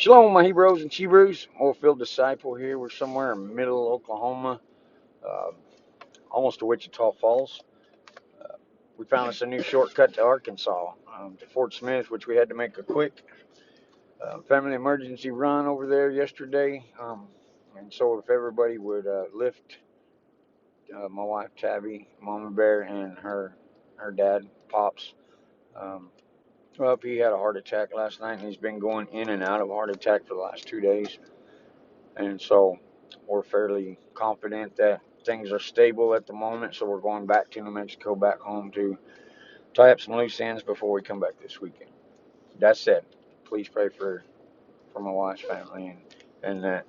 Shalom, my Hebrews and Hebrews. Oilfield Disciple here. We're somewhere in middle Oklahoma, uh, almost to Wichita Falls. We found us a new shortcut to Arkansas, to Fort Smith, which we had to make a quick family emergency run over there yesterday. And so if everybody would lift my wife Tabby, Mama Bear, and her dad, Pops, um, up. He had a heart attack last night, and he's been going in and out of heart attack for the last 2 days. And so we're fairly confident that things are stable at the moment. So we're going back to New Mexico, back home to tie up some loose ends before we come back this weekend. That said, please pray for my wife's family and that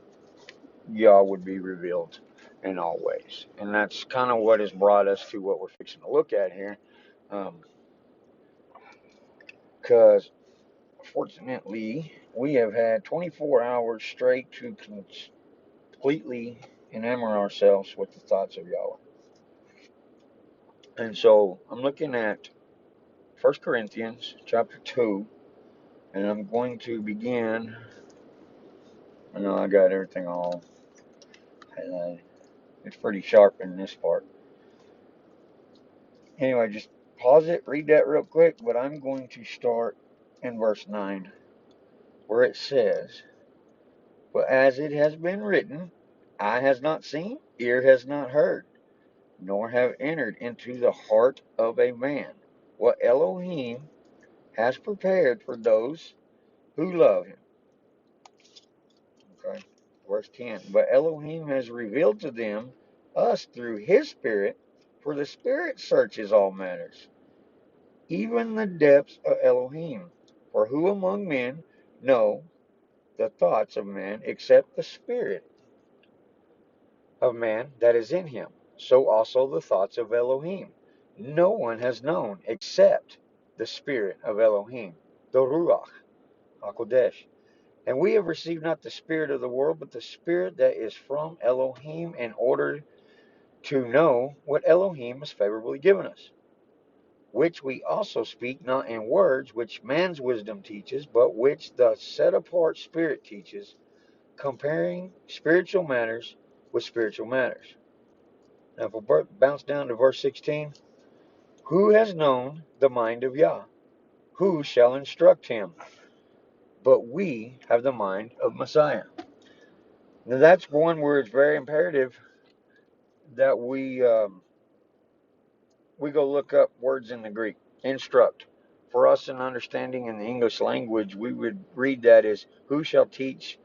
Yah would be revealed in all ways. And that's kind of what has brought us to what we're fixing to look at here. Because fortunately, we have had 24 hours straight to completely enamor ourselves with the thoughts of Yahweh. And so I'm looking at 1 Corinthians chapter 2, and I'm going to begin. I know I got everything all highlighted. It's pretty sharp in this part. Anyway, just pause it, read that real quick, but I'm going to start in verse 9, where it says, "But as it has been written, eye has not seen, ear has not heard, nor have entered into the heart of a man what Elohim has prepared for those who love him." Okay. Verse 10. "But Elohim has revealed to them us through his Spirit, for the Spirit searches all matters, even the depths of Elohim. For who among men know the thoughts of man except the Spirit of man that is in him? So also the thoughts of Elohim. No one has known except the Spirit of Elohim, the Ruach HaKodesh. And we have received not the spirit of the world, but the Spirit that is from Elohim, in order to know what Elohim has favorably given us. Which we also speak not in words which man's wisdom teaches, but which the set apart Spirit teaches, comparing spiritual matters with spiritual matters." Now, if we bounce down to verse 16, "Who has known the mind of Yah? Who shall instruct him? But we have the mind of Messiah." Now, that's one where it's very imperative that we go look up words in the Greek. Instruct. For us, in understanding in the English language, we would read that as "who shall teach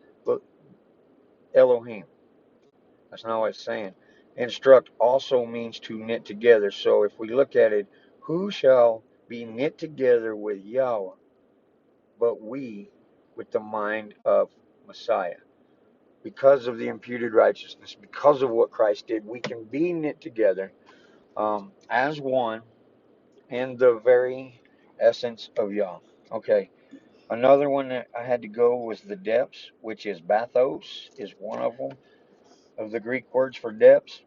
Elohim." That's not what it's saying. Instruct also means to knit together. So if we look at it, who shall be knit together with Yahweh, but we with the mind of Messiah? Because of the imputed righteousness, because of what Christ did, we can be knit together as one in the very essence of Yah. Okay. Another one that I had to go was the depths, which is bathos, is one of the Greek words for depths,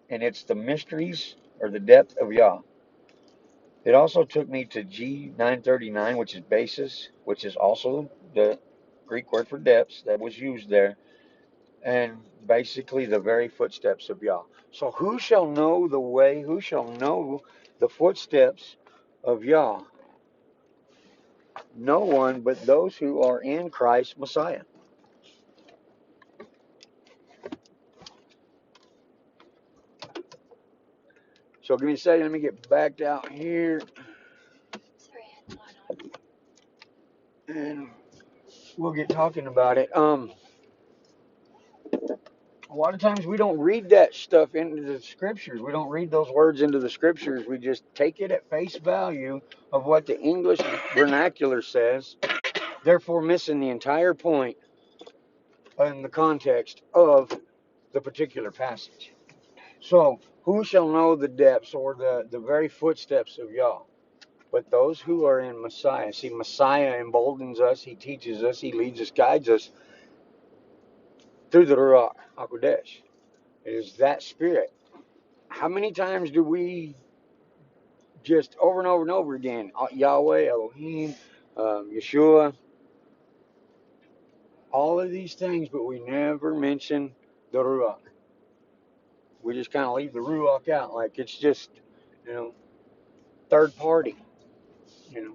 and it's the mysteries or the depth of Yah. It also took me to G939, which is basis, which is also the Greek word for depths that was used there, and basically the very footsteps of Yah. So who shall know the way? Who shall know the footsteps of Yah? No one but those who are in Christ Messiah. So give me a second. Let me get backed out here, and we'll get talking about it. A lot of times we don't read that stuff into the scriptures. We don't read those words into the scriptures. We just take it at face value of what the English vernacular says, therefore missing the entire point and the context of the particular passage. So, who shall know the depths or the very footsteps of Yah? But those who are in Messiah. See, Messiah emboldens us, he teaches us, he leads us, guides us through the Ruach HaKodesh. It is that spirit. How many times do we just over and over and over again, Yahweh, Elohim, Yeshua, all of these things, but we never mention the Ruach. We just kind of leave the Ruach out like it's just, you know, third party, you know.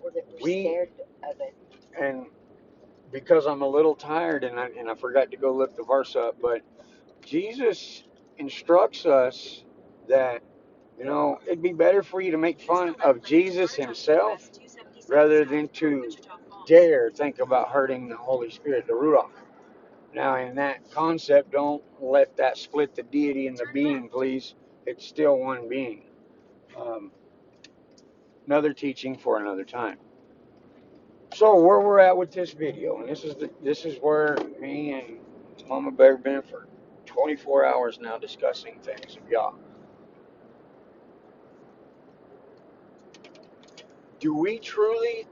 Or that we're We, scared of it. and because I'm a little tired and I forgot to go look the verse up, but Jesus instructs us that, you know, it'd be better for you to make fun of Jesus himself rather than to dare think about hurting the Holy Spirit, the Ruach. Now, in that concept, don't let that split the deity and the being, please. It's still one being. Um, another teaching for another time. So where we're at with this video, and this is where me and Mama Bear have been for 24 hours now discussing things of Yah. Do we truly,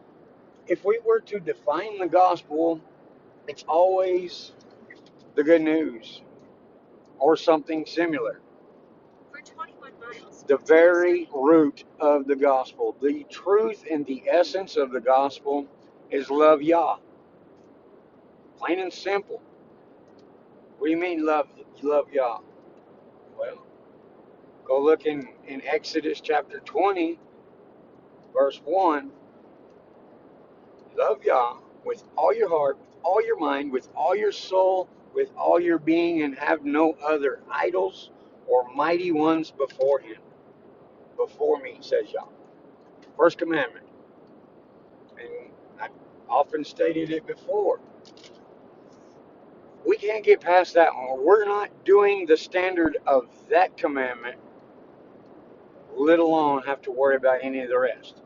if we were to define the gospel, it's always the good news or something similar. For 21 miles. The very root of the gospel, the truth and the essence of the gospel is love Yah. Plain and simple. What do you mean love Yah? Well, go look in Exodus chapter 20, verse 1. Love Yah with all your heart, with all your mind, with all your soul, with all your being, and have no other idols or mighty ones before him. Before me, says Yah. First commandment. And I often stated it before. We can't get past that one. We're not doing the standard of that commandment, let alone have to worry about any of the rest.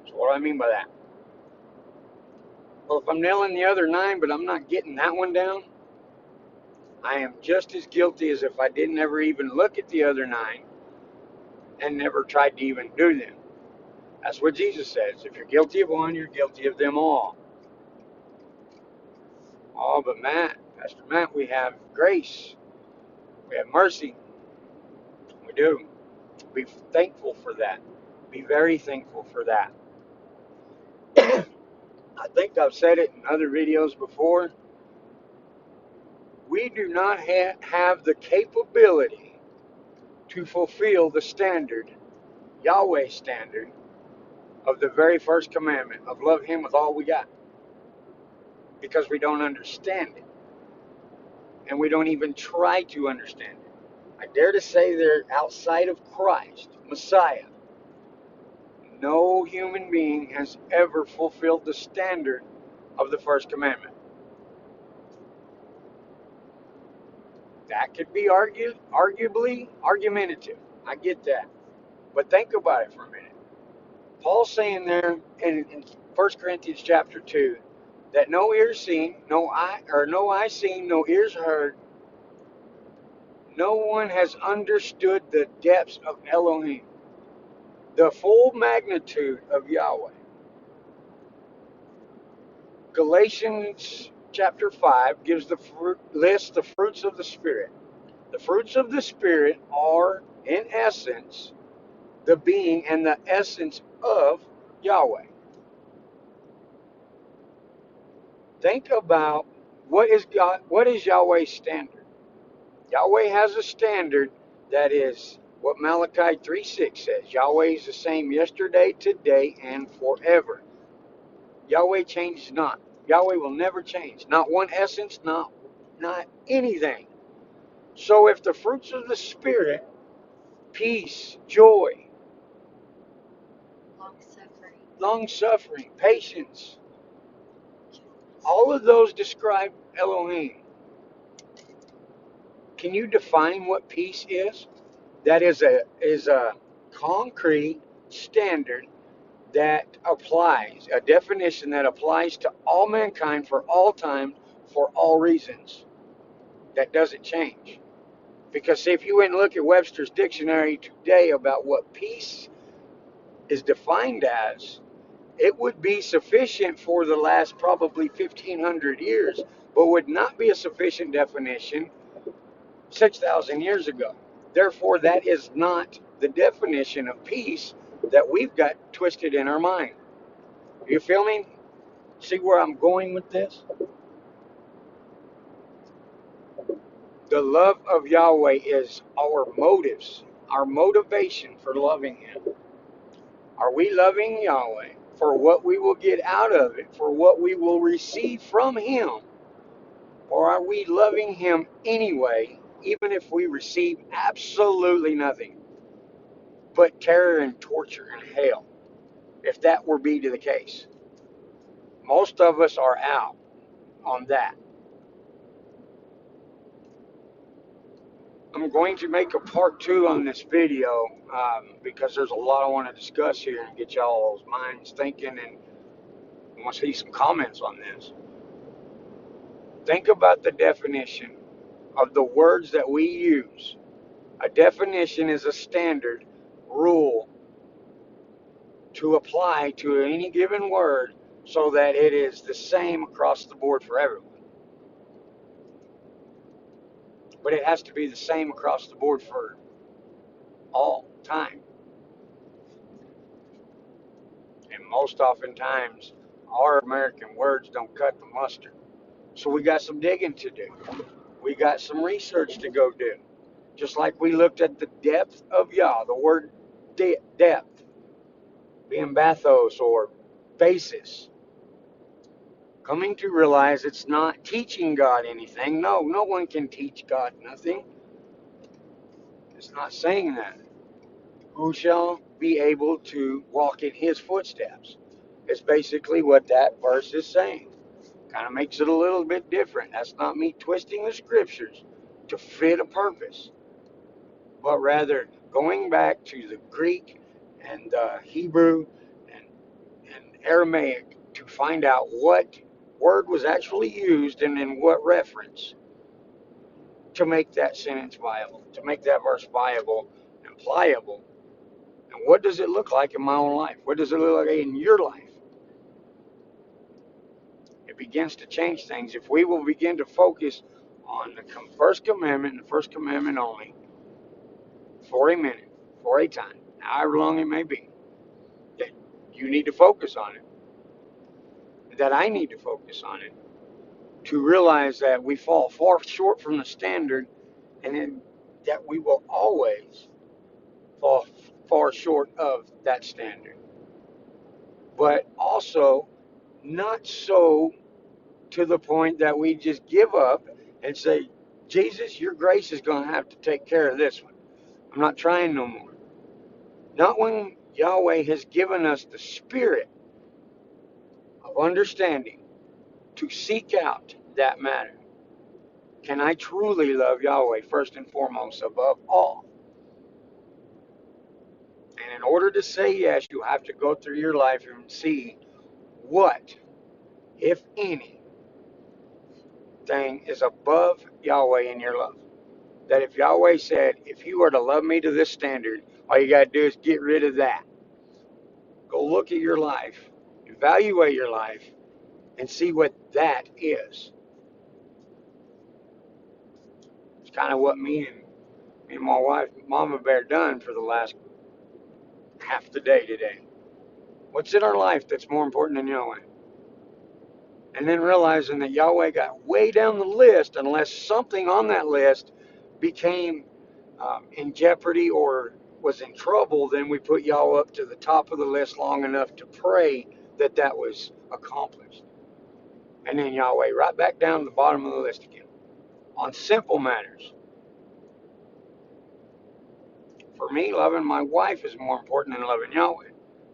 So what do I mean by that? Well, if I'm nailing the other 9, but I'm not getting that one down, I am just as guilty as if I didn't ever even look at the other 9 and never tried to even do them. That's what Jesus says. If you're guilty of one, you're guilty of them all. Oh, but Pastor Matt, we have grace. We have mercy. We do. Be thankful for that. Be very thankful for that. I think I've said it in other videos before. We do not have the capability to fulfill the standard, Yahweh standard, of the very first commandment of love him with all we got, because we don't understand it, and we don't even try to understand it. I dare to say they're outside of Christ, Messiah. No human being has ever fulfilled the standard of the first commandment. That could be arguably argumentative. I get that. But think about it for a minute. Paul's saying there in 1 Corinthians chapter 2 that no ears seen, no eye seen, no ears heard, no one has understood the depths of Elohim, the full magnitude of Yahweh. Galatians chapter 5 gives lists the fruits of the Spirit. The fruits of the Spirit are, in essence, the being and the essence of Yahweh. Think about what is Yahweh's standard. Yahweh has a standard that is what Malachi 3:6 says. Yahweh is the same yesterday, today, and forever. Yahweh changes not. Yahweh will never change. Not one essence, not anything. So if the fruits of the Spirit, peace, joy, long suffering, patience, all of those describe Elohim. Can you define what peace is? That is a concrete standard that applies, a definition that applies to all mankind for all time, for all reasons. That doesn't change. Because see, if you went and look at Webster's dictionary today about what peace is defined as, it would be sufficient for the last probably 1,500 years, but would not be a sufficient definition 6,000 years ago. Therefore, that is not the definition of peace that we've got twisted in our mind. You feel me? See where I'm going with this? The love of Yahweh is our motives, our motivation for loving Him. Are we loving Yahweh for what we will get out of it, for what we will receive from Him? Or are we loving Him anyway, even if we receive absolutely nothing but terror and torture and hell, if that were be to the case? Most of us are out on that. I'm going to make a part 2 on this video because there's a lot I want to discuss here and get y'all's minds thinking, and I want to see some comments on this. Think about the definition of the words that we use. A definition is a standard rule to apply to any given word so that it is the same across the board for everyone. But it has to be the same across the board for all time. And most oftentimes, our American words don't cut the mustard. So we got some digging to do. We got some research to go do. Just like we looked at the depth of Yah, the word depth, being bathos or basis. Coming to realize it's not teaching God anything. No, no one can teach God nothing. It's not saying that. Who shall be able to walk in His footsteps? It's basically what that verse is saying. Kind of makes it a little bit different. That's not me twisting the scriptures to fit a purpose, but rather going back to the Greek and Hebrew and Aramaic to find out what word was actually used and in what reference to make that sentence viable, to make that verse viable and pliable. And what does it look like in my own life? What does it look like in your life? It begins to change things if we will begin to focus on the first commandment and the first commandment only for a minute, for a time, however long it may be. That you need to focus on it, that I need to focus on it, to realize that we fall far short from the standard, and then that we will always fall far short of that standard. But also, not so to the point that we just give up and say, Jesus, your grace is going to have to take care of this one. I'm not trying no more. Not when Yahweh has given us the spirit of understanding to seek out that matter. Can I truly love Yahweh first and foremost above all? And in order to say yes, you have to go through your life and see what, if any, thing is above Yahweh in your love. That if Yahweh said, if you are to love me to this standard, all you got to do is get rid of that. Go look at your life, evaluate your life, and see what that is. It's kind of what me and my wife, Mama Bear, done for the last half the day today. What's in our life that's more important than Yahweh? And then realizing that Yahweh got way down the list unless something on that list became in jeopardy or was in trouble, then we put Yahweh up to the top of the list long enough to pray that that was accomplished. And then Yahweh right back down to the bottom of the list again. On simple matters. For me, loving my wife is more important than loving Yahweh.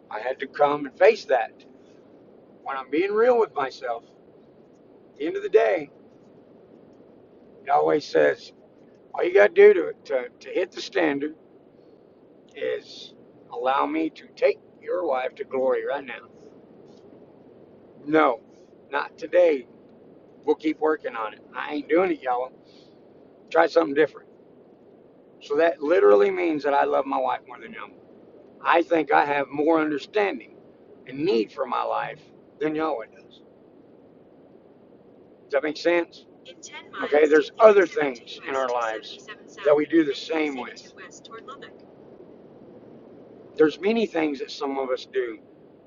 I had to come and face that. When I'm being real with myself, at the end of the day, Yahweh says, all you got to do to hit the standard is allow me to take your wife to glory right now. No, not today. We'll keep working on it. I ain't doing it, y'all. Try something different. So that literally means that I love my wife more than y'all. I think I have more understanding and need for my life than Yahweh does. Does that make sense? Okay, there's other things in our lives that we do the same with. There's many things that some of us do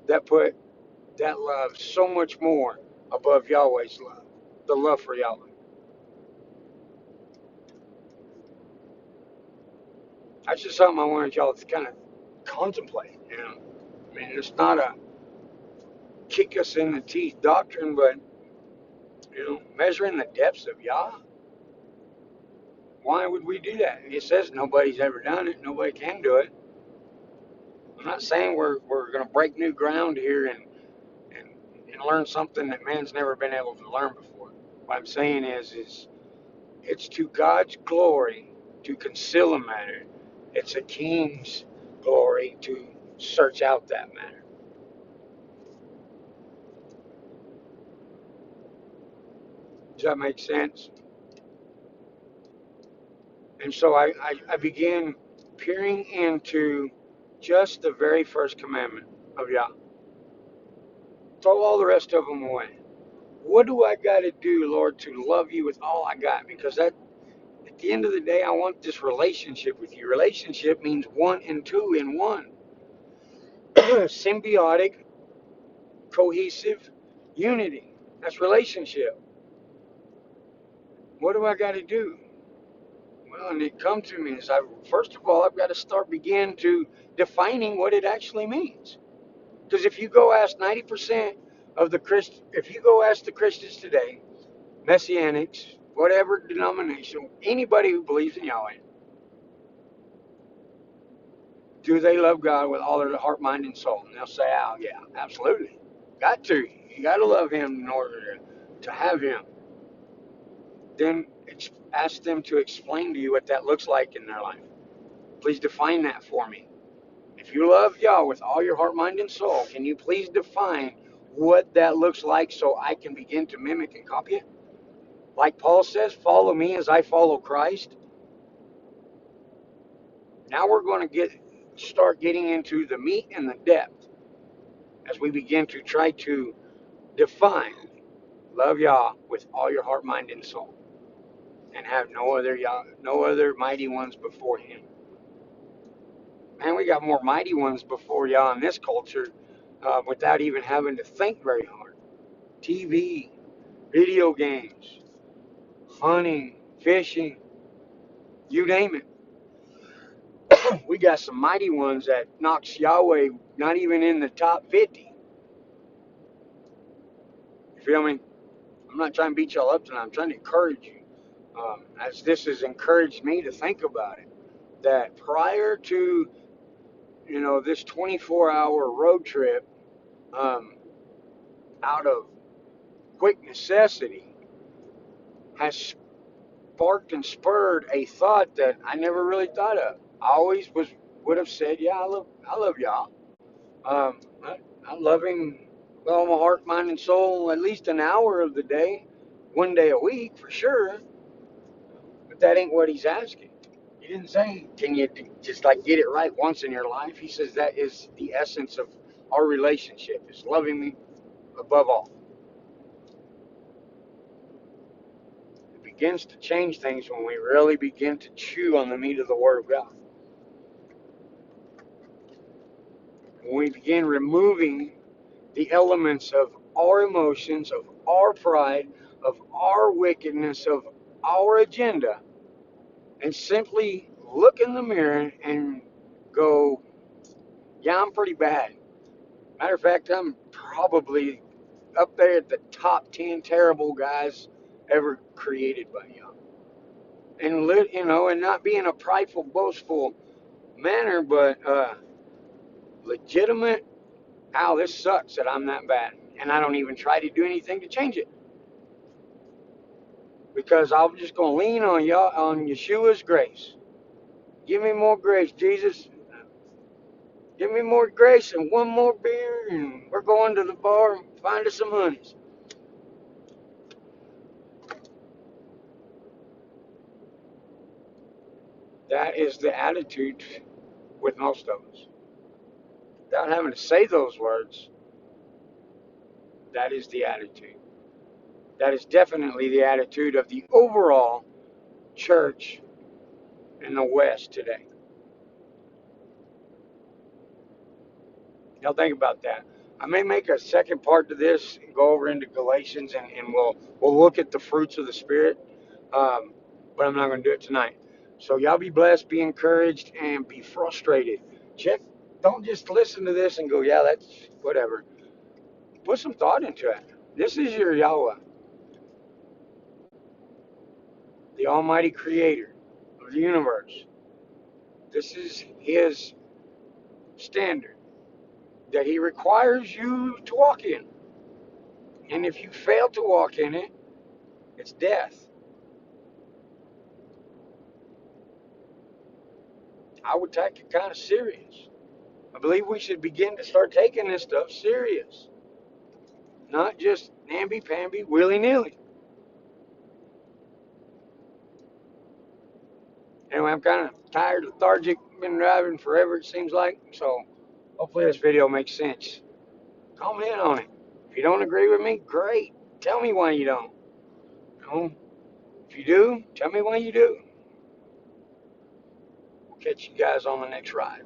that put that love so much more above Yahweh's love, the love for Yahweh. That's just something I wanted y'all to kind of contemplate. I mean, it's not a kick us in the teeth doctrine, but measuring the depths of Yah. Why would we do that? It says nobody's ever done it. Nobody can do it. I'm not saying we're going to break new ground here and learn something that man's never been able to learn before. What I'm saying is it's to God's glory to conceal a matter. It's a king's glory to search out that matter. Does that make sense? And so I began peering into just the very first commandment of Yah. Throw all the rest of them away. What do I got to do, Lord, to love you with all I got? Because that, at the end of the day, I want this relationship with you. Relationship means one and two in one. Symbiotic, cohesive, unity. That's relationship. What do I got to do? Well, and it come to me is first of all, I've got to begin to defining what it actually means. Because if you go ask 90% of if you go ask the Christians today, Messianics, whatever denomination, anybody who believes in Yahweh, do they love God with all their heart, mind, and soul? And they'll say, oh, yeah, absolutely. Got to. You got to love Him in order to have Him. Then ask them to explain to you what that looks like in their life. Please define that for me. If you love Yah with all your heart, mind, and soul, can you please define what that looks like so I can begin to mimic and copy it? Like Paul says, follow me as I follow Christ. Now we're going to start getting into the meat and the depth as we begin to try to define love Yah with all your heart, mind, and soul, and have no other mighty ones before Him. Man, we got more mighty ones before Yah in this culture without even having to think very hard. TV, video games, hunting, fishing, you name it. We got some mighty ones that knocks Yahweh not even in the top 50. You feel me? I'm not trying to beat y'all up tonight. I'm trying to encourage you. As this has encouraged me to think about it, that prior to this 24-hour road trip, out of quick necessity, has sparked and spurred a thought that I never really thought of. I always would have said, yeah, I love y'all. I love Him with all my heart, mind, and soul at least an hour of the day, one day a week for sure. But that ain't what He's asking. He didn't say, can you just get it right once in your life? He says that is the essence of our relationship, is loving me above all. It begins to change things when we really begin to chew on the meat of the Word of God. When we begin removing the elements of our emotions, of our pride, of our wickedness, of our agenda, and simply look in the mirror and go, yeah, I'm pretty bad. Matter of fact, I'm probably up there at the top 10 terrible guys ever created by Yah. And and not be in a prideful, boastful manner, but legitimate. Ow, this sucks that I'm that bad, and I don't even try to do anything to change it because I'm just gonna lean on Yeshua's grace. Give me more grace, Jesus. Give me more grace and one more beer, and we're going to the bar and find us some honeys. That is the attitude with most of us. Without having to say those words, that is the attitude. That is definitely the attitude of the overall church in the West today. Now think about that. I may make a second part to this and go over into Galatians, and we'll look at the fruits of the Spirit. Um, but I'm not going to do it tonight. So y'all be blessed, be encouraged, and be frustrated. Check. Don't just listen to this and go, yeah, that's whatever. Put some thought into it. This is your Yahweh, the Almighty Creator of the universe. This is His standard that He requires you to walk in. And if you fail to walk in it, it's death. I would take it kind of serious. I believe we should begin to start taking this stuff serious, not just namby-pamby, willy-nilly. Anyway, I'm kind of tired, lethargic, been driving forever, it seems like, so hopefully this video makes sense. Comment on it. If you don't agree with me, great. Tell me why you don't. You know, if you do, tell me why you do. We'll catch you guys on the next ride.